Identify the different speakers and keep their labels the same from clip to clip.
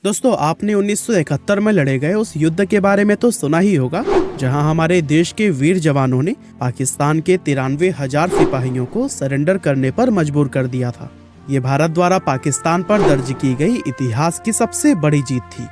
Speaker 1: दोस्तों, आपने 1971 में लड़े गए उस युद्ध के बारे में तो सुना ही होगा, जहां हमारे देश के वीर जवानों ने पाकिस्तान के 93,000 सिपाहियों को सरेंडर करने पर मजबूर कर दिया था। ये भारत द्वारा पाकिस्तान पर दर्ज की गई इतिहास की सबसे बड़ी जीत थी।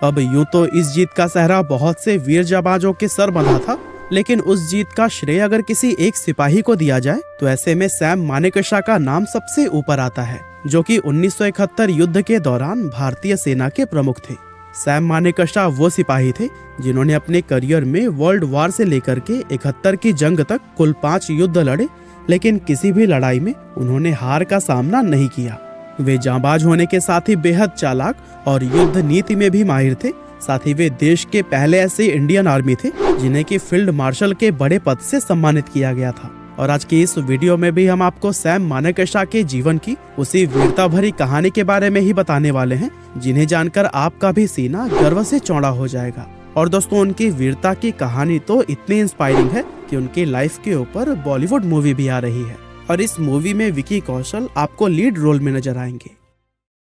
Speaker 1: अब यूं तो इस जीत का सहरा बहुत से वीर जाबाजों के सर बंधा था, लेकिन उस जीत का श्रेय अगर किसी एक सिपाही को दिया जाए तो ऐसे में सैम मानेकशॉ का नाम सबसे ऊपर आता है, जो कि 1971 युद्ध के दौरान भारतीय सेना के प्रमुख थे। सैम मानेकशॉ वो सिपाही थे जिन्होंने अपने करियर में वर्ल्ड वार से लेकर के 71 की जंग तक कुल 5 युद्ध लड़े, लेकिन किसी भी लड़ाई में उन्होंने हार का सामना नहीं किया। वे जांबाज होने के साथ ही बेहद चालाक और युद्ध नीति में भी माहिर थे। साथ ही वे देश के पहले ऐसे इंडियन आर्मी थे जिन्हें कि फील्ड मार्शल के बड़े पद से सम्मानित किया गया था। और आज की इस वीडियो में भी हम आपको सैम मानेकशॉ के जीवन की उसी वीरता भरी कहानी के बारे में ही बताने वाले हैं, जिन्हें जानकर आपका भी सीना गर्व से चौड़ा हो जाएगा। और दोस्तों, उनकी वीरता की कहानी तो इतनी इंस्पायरिंग है कि उनकी लाइफ के ऊपर बॉलीवुड मूवी भी आ रही है, और इस मूवी में विकी कौशल आपको लीड रोल में नजर आएंगे।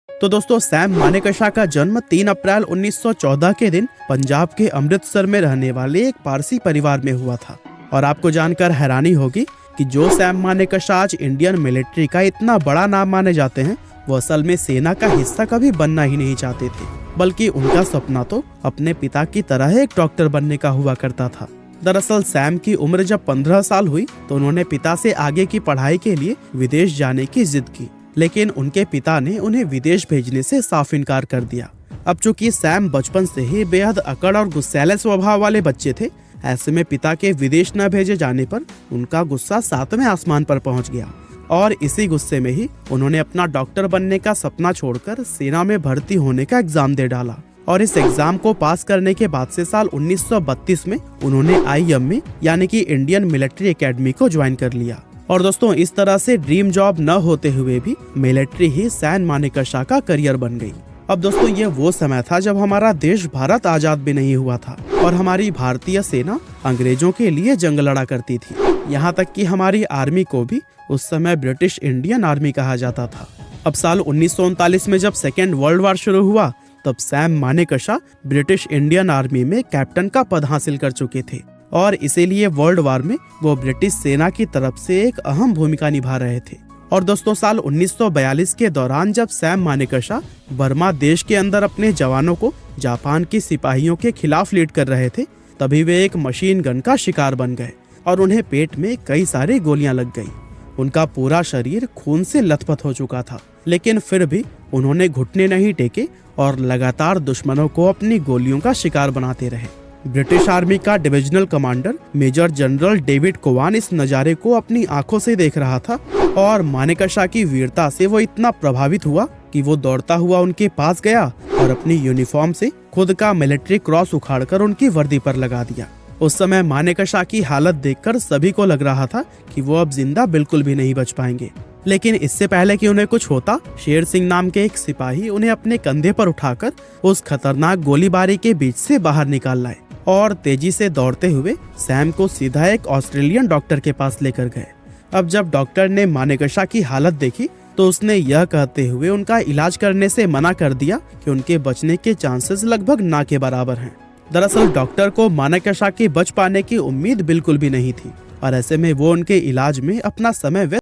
Speaker 1: तो दोस्तों, सैम मानेकशॉ का जन्म 3 अप्रैल 1914 के दिन पंजाब के अमृतसर में रहने वाले एक पारसी परिवार में हुआ था। और आपको जानकर हैरानी होगी कि जो सैम मानेकशॉ आज इंडियन मिलिट्री का इतना बड़ा नाम माने जाते हैं, वो असल में सेना का हिस्सा कभी बनना ही नहीं चाहते थे, बल्कि उनका सपना तो अपने पिता की तरह एक डॉक्टर बनने का हुआ करता था। दरअसल सैम की उम्र जब 15 साल हुई तो उन्होंने पिता से आगे की पढ़ाई के लिए विदेश जाने की जिद की, लेकिन उनके पिता ने उन्हें विदेश भेजने से साफ इनकार कर दिया। अब चूंकि सैम बचपन से ही बेहद अकड़ और गुस्सैले स्वभाव वाले बच्चे थे, ऐसे में पिता के विदेश न भेजे जाने पर उनका गुस्सा 7वें आसमान पर पहुंच गया, और इसी गुस्से में ही उन्होंने अपना डॉक्टर बनने का सपना छोड़कर सेना में भर्ती होने का एग्जाम दे डाला। और इस एग्जाम को पास करने के बाद से साल 1932 में उन्होंने IMA यानी कि इंडियन मिलिट्री एकेडमी को ज्वाइन कर लिया। और दोस्तों, इस तरह से ड्रीम जॉब न होते हुए भी मिलिट्री ही सैम मानेकशॉ का करियर बन गई। अब दोस्तों, ये वो समय था जब हमारा देश भारत आजाद भी नहीं हुआ था और हमारी भारतीय सेना अंग्रेजों के लिए जंग लड़ा करती थी। यहाँ तक कि हमारी आर्मी को भी उस समय ब्रिटिश इंडियन आर्मी कहा जाता था। अब साल 1939 में जब सेकेंड वर्ल्ड वार शुरू हुआ, तब Sam Manekshaw British Indian army में कैप्टन का पद हासिल कर चुके थे, और इसीलिए वर्ल्ड वार में वो ब्रिटिश सेना की तरफ से एक अहम भूमिका निभा रहे थे। और दोस्तों, साल 1942 के दौरान जब सैम मानेकशॉ बर्मा देश के अंदर अपने जवानों को जापान की सिपाहियों के खिलाफ लीड कर रहे थे, तभी वे एक मशीन गन का शिकार बन गए और उन्हें पेट में कई सारी गोलियां लग गई। उनका पूरा शरीर खून से लथपथ हो चुका था, लेकिन फिर भी उन्होंने घुटने नहीं टेके और लगातार दुश्मनों को अपनी गोलियों का शिकार बनाते रहे। ब्रिटिश आर्मी का divisional commander major general David Cowan इस नज़ारे को अपनी आंखों से देख रहा था, और मानेकशॉ की वीरता से वो इतना प्रभावित हुआ कि वो दौड़ता हुआ उनके पास गया और अपनी यूनिफॉर्म से खुद का मिलिट्री क्रॉस उखाड़कर उनकी वर्दी पर लगा दिया। उस समय मानेकशॉ की हालत देखकर सभी को लग रहा था कि वो अब जिंदा बिल्कुल भी नहीं बच पाएंगे, लेकिन इससे पहले कि उन्हें कुछ होता, शेर सिंह नाम के एक सिपाही उन्हें अपने कंधे पर उठाकर उस खतरनाक गोलीबारी के बीच से बाहर निकाल लाए और तेजी से दौड़ते हुए सैम को सीधा एक ऑस्ट्रेलियन डॉक्टर के पास लेकर गए। अब जब डॉक्टर ने मानेकशॉ की हालत देखी तो उसने यह कहते हुए उनका इलाज करने से मना कर दिया कि उनके बचने के चांसेस लगभग ना के बराबर हैं। दरअसल डॉक्टर को मानेकशॉ के बच पाने की उम्मीद बिल्कुल भी नहीं थी, और ऐसे में वो उनके इलाज में अपना समय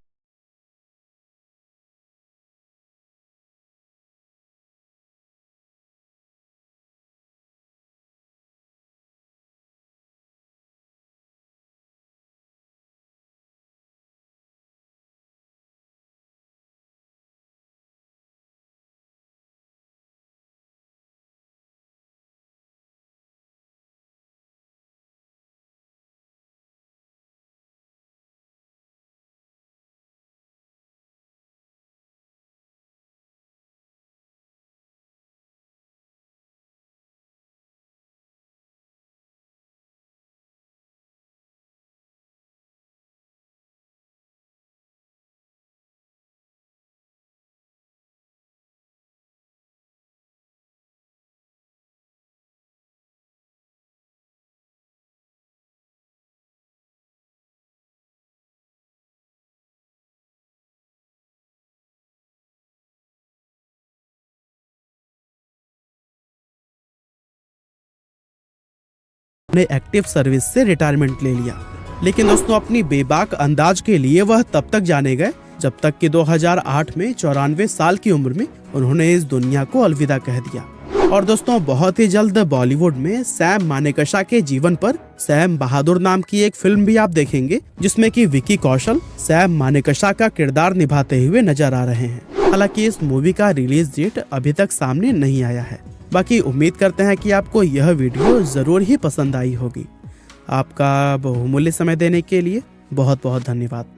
Speaker 1: अपने एक्टिव सर्विस से रिटायरमेंट ले लिया। लेकिन दोस्तों अपनी बेबाक अंदाज के लिए वह तब तक जाने गए जब तक कि 2008 में 94 साल की उम्र में उन्होंने इस दुनिया को अलविदा कह दिया। और दोस्तों बहुत ही जल्द बॉलीवुड में सैम मानेकशॉ के जीवन पर सैम बहादुर नाम की एक फिल्म भी आप देखेंगे, जिसमें कि विकी कौशल सैम मानेकशॉ का किरदार निभाते हुए नजर आ रहे हैं। हालांकि इस मूवी का रिलीज डेट अभी तक सामने नहीं आया है। बाकी उम्मीद करते हैं कि आपको यह वीडियो जरूर ही पसंद आई होगी। आपका बहुमूल्य समय देने के लिए बहुत बहुत धन्यवाद।